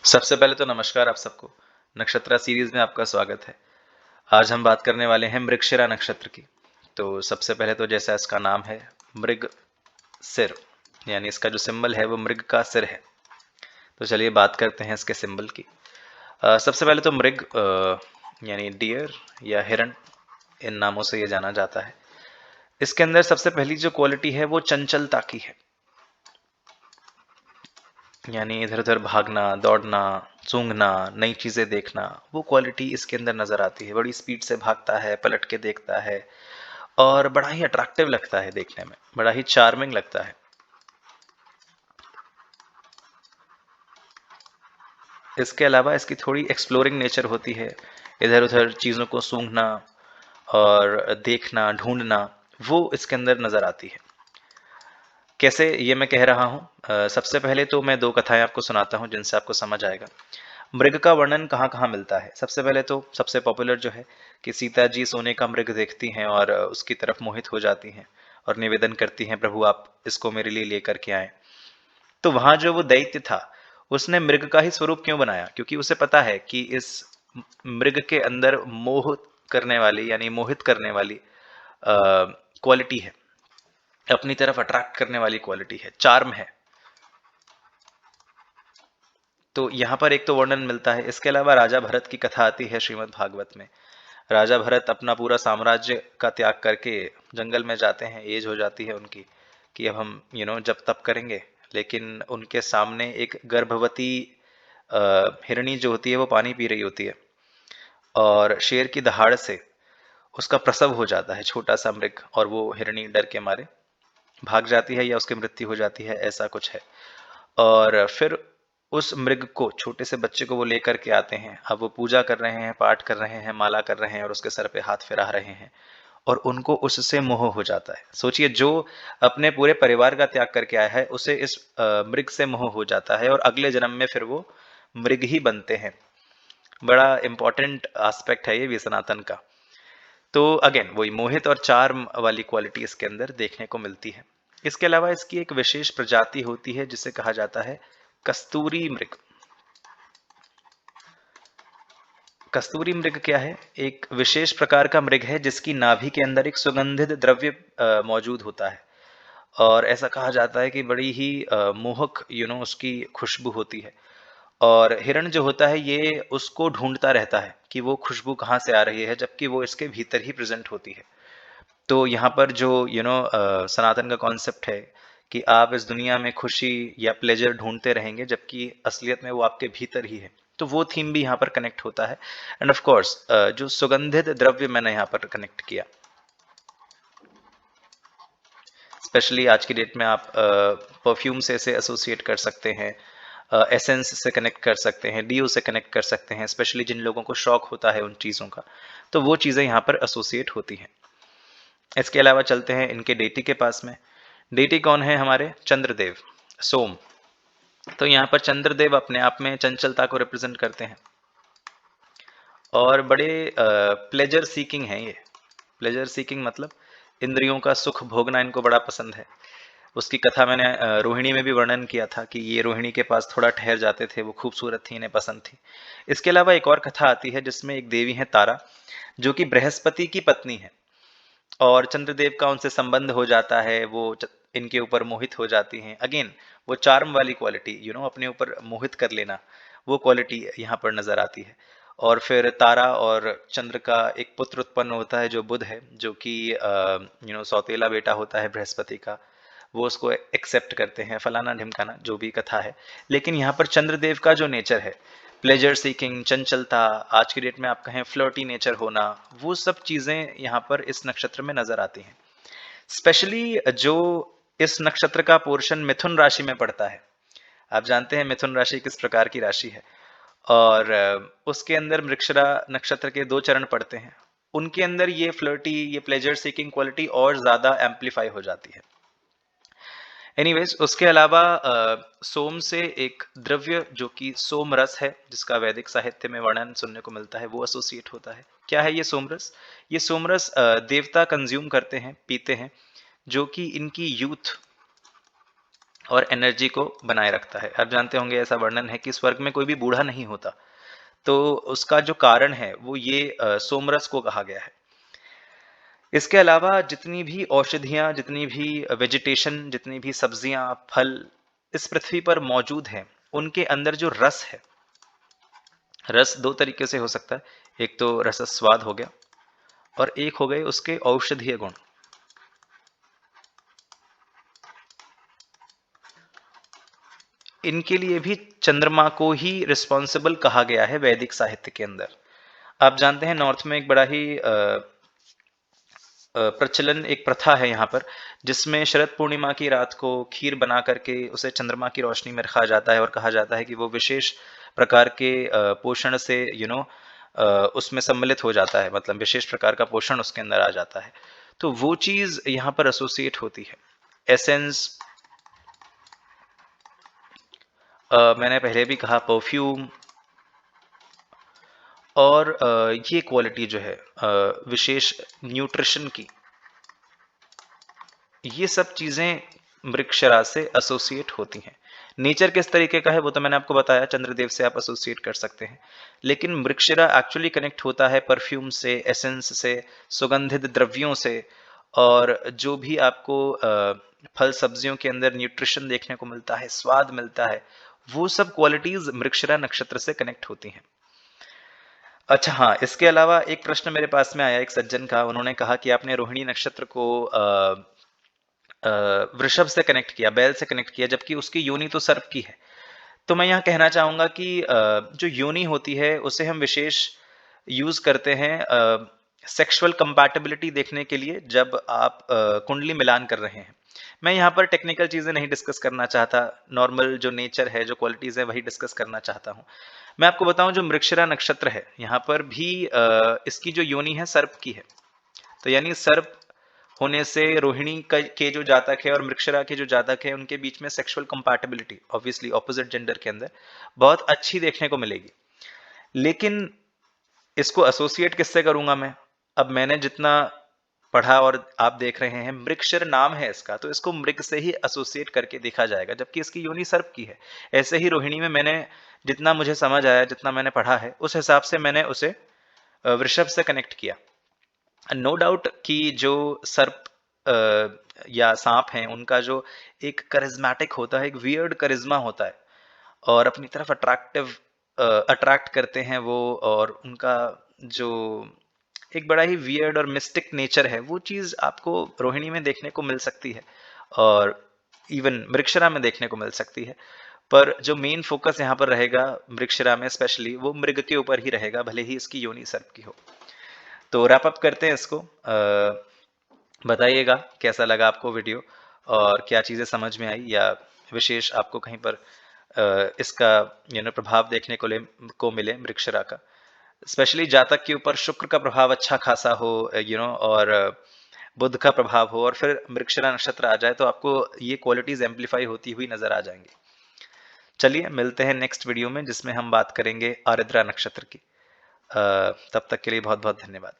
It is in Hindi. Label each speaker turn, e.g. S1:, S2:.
S1: सबसे पहले तो नमस्कार आप सबको। नक्षत्रा सीरीज में आपका स्वागत है। आज हम बात करने वाले हैं मृगशिरा नक्षत्र की। तो सबसे पहले तो जैसा इसका नाम है, मृग सिर, यानी इसका जो सिंबल है वो मृग का सिर है। तो चलिए बात करते हैं इसके सिंबल की। सबसे पहले तो मृग यानी डियर या हिरण, इन नामों से ये जाना जाता है। इसके अंदर सबसे पहली जो क्वालिटी है वो चंचलता की है, यानी इधर उधर भागना, दौड़ना, सूंघना, नई चीजें देखना, वो क्वालिटी इसके अंदर नजर आती है। बड़ी स्पीड से भागता है, पलट के देखता है और बड़ा ही अट्रैक्टिव लगता है देखने में, बड़ा ही चार्मिंग लगता है। इसके अलावा इसकी थोड़ी एक्सप्लोरिंग नेचर होती है, इधर उधर चीजों को सूंघना और देखना, ढूंढना, वो इसके अंदर नजर आती है। कैसे ये मैं कह रहा हूँ, सबसे पहले तो मैं दो कथाएं आपको सुनाता हूँ जिनसे आपको समझ आएगा मृग का वर्णन कहाँ कहाँ मिलता है। सबसे पहले तो सबसे पॉपुलर जो है कि सीता जी सोने का मृग देखती हैं और उसकी तरफ मोहित हो जाती हैं और निवेदन करती हैं, प्रभु आप इसको मेरे लिए लेकर के आए। तो वहां जो वो दैत्य था, उसने मृग का ही स्वरूप क्यों बनाया? क्योंकि उसे पता है कि इस मृग के अंदर मोह करने वाली, यानी मोहित करने वाली क्वालिटी है, अपनी तरफ अट्रैक्ट करने वाली क्वालिटी है, चार्म है। तो यहाँ पर एक तो वर्णन मिलता है। इसके अलावा राजा भरत की कथा आती है श्रीमद् भागवत में। राजा भरत अपना पूरा साम्राज्य का त्याग करके जंगल में जाते हैं, एज हो जाती है उनकी कि अब हम जब तप करेंगे। लेकिन उनके सामने एक गर्भवती हिरणी जो होती है वो पानी पी रही होती है और शेर की दहाड़ से उसका प्रसव हो जाता है, छोटा सा मृग, और वो हिरणी डर के मारे भाग जाती है या उसकी मृत्यु हो जाती है, ऐसा कुछ है। और फिर उस मृग को, छोटे से बच्चे को वो लेकर के आते हैं। अब वो पूजा कर रहे हैं, पाठ कर रहे हैं, माला कर रहे हैं और उसके सर पे हाथ फिरा रहे हैं और उनको उससे मोह हो जाता है। सोचिए, जो अपने पूरे परिवार का त्याग करके आया है उसे इस मृग से मोह हो जाता है और अगले जन्म में फिर वो मृग ही बनते हैं। बड़ा इंपॉर्टेंट एस्पेक्ट है ये भी सनातन का। तो अगेन वही मोहित और चार्म वाली क्वालिटी इसके अंदर देखने को मिलती है। इसके अलावा इसकी एक विशेष प्रजाति होती है जिसे कहा जाता है कस्तूरी मृग। कस्तूरी मृग क्या है? एक विशेष प्रकार का मृग है जिसकी नाभि के अंदर एक सुगंधित द्रव्य मौजूद होता है और ऐसा कहा जाता है कि बड़ी ही मोहक उसकी खुशबू होती है। और हिरण जो होता है ये उसको ढूंढता रहता है कि वो खुशबू कहाँ से आ रही है, जबकि वो इसके भीतर ही प्रेजेंट होती है। तो यहाँ पर जो सनातन का कॉन्सेप्ट है कि आप इस दुनिया में खुशी या प्लेजर ढूंढते रहेंगे जबकि असलियत में वो आपके भीतर ही है, तो वो थीम भी यहाँ पर कनेक्ट होता है। एंड ऑफ कोर्स जो सुगंधित द्रव्य मैंने यहाँ पर कनेक्ट किया, स्पेशली आज की डेट में आप परफ्यूम से इसे एसोसिएट कर सकते हैं, एसेंस से कनेक्ट कर सकते हैं, डीओ से कनेक्ट कर सकते हैं, स्पेशली जिन लोगों को शौक होता है उन चीज़ों का, तो वो चीज़ें यहाँ पर एसोसिएट होती हैं। इसके अलावा चलते हैं इनके डेटी के पास में। डेटी कौन है? हमारे चंद्रदेव, सोम। तो यहाँ पर चंद्रदेव अपने आप में चंचलता को रिप्रेजेंट करते हैं और बड़े प्लेजर सीकिंग हैं ये। प्लेजर सीकिंग मतलब इंद्रियों का सुख भोगना इनको बड़ा पसंद है। उसकी कथा मैंने रोहिणी में भी वर्णन किया था कि ये रोहिणी के पास थोड़ा ठहर जाते थे, वो खूबसूरत थी, इन्हें पसंद थी। इसके अलावा एक और कथा आती है जिसमें एक देवी है तारा, जो कि बृहस्पति की पत्नी है और चंद्रदेव का उनसे संबंध हो जाता है। वो इनके ऊपर मोहित हो जाती हैं। अगेन वो चार्म वाली क्वालिटी, अपने ऊपर मोहित कर लेना, वो क्वालिटी यहाँ पर नजर आती है। और फिर तारा और चंद्र का एक पुत्र उत्पन्न होता है जो बुध है, जो कि सौतेला बेटा होता है बृहस्पति का। वो उसको एक्सेप्ट करते हैं, फलाना ढिमकाना जो भी कथा है। लेकिन यहाँ पर चंद्रदेव का जो नेचर है, प्लेजर सीकिंग, चंचलता, आज की डेट में आप कहें फ्लर्टी नेचर होना, वो सब चीजें यहाँ पर इस नक्षत्र में नजर आती हैं। स्पेशली जो इस नक्षत्र का पोर्शन मिथुन राशि में पड़ता है। आप जानते हैं मिथुन राशि किस प्रकार की राशि है, और उसके अंदर मृगशिरा नक्षत्र के 2 चरण पड़ते हैं। उनके अंदर ये फ्लर्टी, ये प्लेजर सीकिंग क्वालिटी और ज्यादा एम्पलीफाई हो जाती है। एनीवेज, उसके अलावा सोम से एक द्रव्य जो कि सोम रस है, जिसका वैदिक साहित्य में वर्णन सुनने को मिलता है, वो एसोसिएट होता है। क्या है ये सोमरस? ये सोमरस देवता कंज्यूम करते हैं, पीते हैं, जो कि इनकी यूथ और एनर्जी को बनाए रखता है। आप जानते होंगे ऐसा वर्णन है कि स्वर्ग में कोई भी बूढ़ा नहीं होता। तो उसका जो कारण है वो ये सोमरस को कहा गया है। इसके अलावा जितनी भी औषधियाँ, जितनी भी वेजिटेशन, जितनी भी सब्जियाँ, फल इस पृथ्वी पर मौजूद हैं, उनके अंदर जो रस है, रस 2 तरीके से हो सकता है। एक तो रसस्वाद हो गया और एक हो गए उसके औषधीय गुण। इनके लिए भी चंद्रमा को ही रिस्पॉन्सिबल कहा गया है वैदिक साहित्य के अंदर। आप जानते हैं नॉर्थ में एक बड़ा ही प्रचलन, एक प्रथा है यहाँ पर, जिसमें शरद पूर्णिमा की रात को खीर बना करके उसे चंद्रमा की रोशनी में रखा जाता है और कहा जाता है कि वो विशेष प्रकार के पोषण से उसमें सम्मिलित हो जाता है, मतलब विशेष प्रकार का पोषण उसके अंदर आ जाता है। तो वो चीज यहाँ पर एसोसिएट होती है। एसेंस, मैंने पहले भी कहा, परफ्यूम, और ये क्वालिटी जो है विशेष न्यूट्रिशन की, ये सब चीजें मृगशिरा से एसोसिएट होती हैं। नेचर किस तरीके का है वो तो मैंने आपको बताया, चंद्रदेव से आप एसोसिएट कर सकते हैं, लेकिन मृगशिरा एक्चुअली कनेक्ट होता है परफ्यूम से, एसेंस से, सुगंधित द्रव्यों से, और जो भी आपको फल सब्जियों के अंदर न्यूट्रिशन देखने को मिलता है, स्वाद मिलता है, वो सब क्वालिटीज मृगशिरा नक्षत्र से कनेक्ट होती हैं। अच्छा हाँ, इसके अलावा एक प्रश्न मेरे पास में आया एक सज्जन का, उन्होंने कहा कि आपने रोहिणी नक्षत्र को वृषभ से कनेक्ट किया, बैल से कनेक्ट किया, जबकि उसकी योनि तो सर्प की है। तो मैं यहाँ कहना चाहूंगा कि जो योनि होती है उसे हम विशेष यूज करते हैं सेक्सुअल कंपैटिबिलिटी देखने के लिए, जब आप कुंडली मिलान कर रहे हैं। मैं यहाँ पर टेक्निकल चीजें नहीं डिस्कस करना चाहता, नॉर्मल जो नेचर है, जो क्वालिटीज है, वही डिस्कस करना चाहता हूँ। मैं आपको बताऊं, जो मृगशिरा नक्षत्र है यहाँ पर भी इसकी जो योनि है सर्प की है। तो यानी सर्प होने से रोहिणी के जो जातक है और मृगशिरा के जो जातक है, उनके बीच में sexual compatibility obviously opposite gender के अंदर बहुत अच्छी देखने को मिलेगी। लेकिन इसको एसोसिएट किससे करूंगा मैं? अब मैंने जितना पढ़ा और आप देख रहे हैं, मृगशिर नाम है इसका, तो इसको मृग से ही एसोसिएट करके देखा जाएगा, जबकि इसकी योनि सर्प की है। ऐसे ही रोहिणी में मैंने जितना मुझे समझ आया, जितना मैंने पढ़ा है, उस हिसाब से मैंने उसे वृषभ से कनेक्ट किया। नो डाउट कि जो सर्प या सांप हैं, उनका जो एक करिज्मेटिक होता है, एक वियर्ड करिज्मा होता है, और अपनी तरफ अट्रैक्ट करते हैं वो, और उनका जो एक बड़ा ही वियर्ड और मिस्टिक नेचर है, वो चीज आपको रोहिणी में देखने को मिल सकती है, और इवन मृगशिरा में देखने को मिल सकती है। पर जो मेन फोकस यहाँ पर रहेगा मृगशिरा में स्पेशली, वो मृग के ऊपर ही रहेगा, भले ही इसकी योनि सर्प की हो। तो रैप अप करते हैं इसको। बताइएगा कैसा लगा आपको वीडियो, और क्या चीज़ें समझ में आई, या विशेष आपको कहीं पर इसका प्रभाव देखने को मिले मृगशिरा का, स्पेशली जातक के ऊपर शुक्र का प्रभाव अच्छा खासा हो, और बुध का प्रभाव हो, और फिर मृगशिरा नक्षत्र आ जाए, तो आपको ये क्वालिटीज एम्पलीफाई होती हुई नजर आ जाएंगी। चलिए मिलते हैं नेक्स्ट वीडियो में, जिसमें हम बात करेंगे आर्द्रा नक्षत्र की। तब तक के लिए बहुत बहुत धन्यवाद।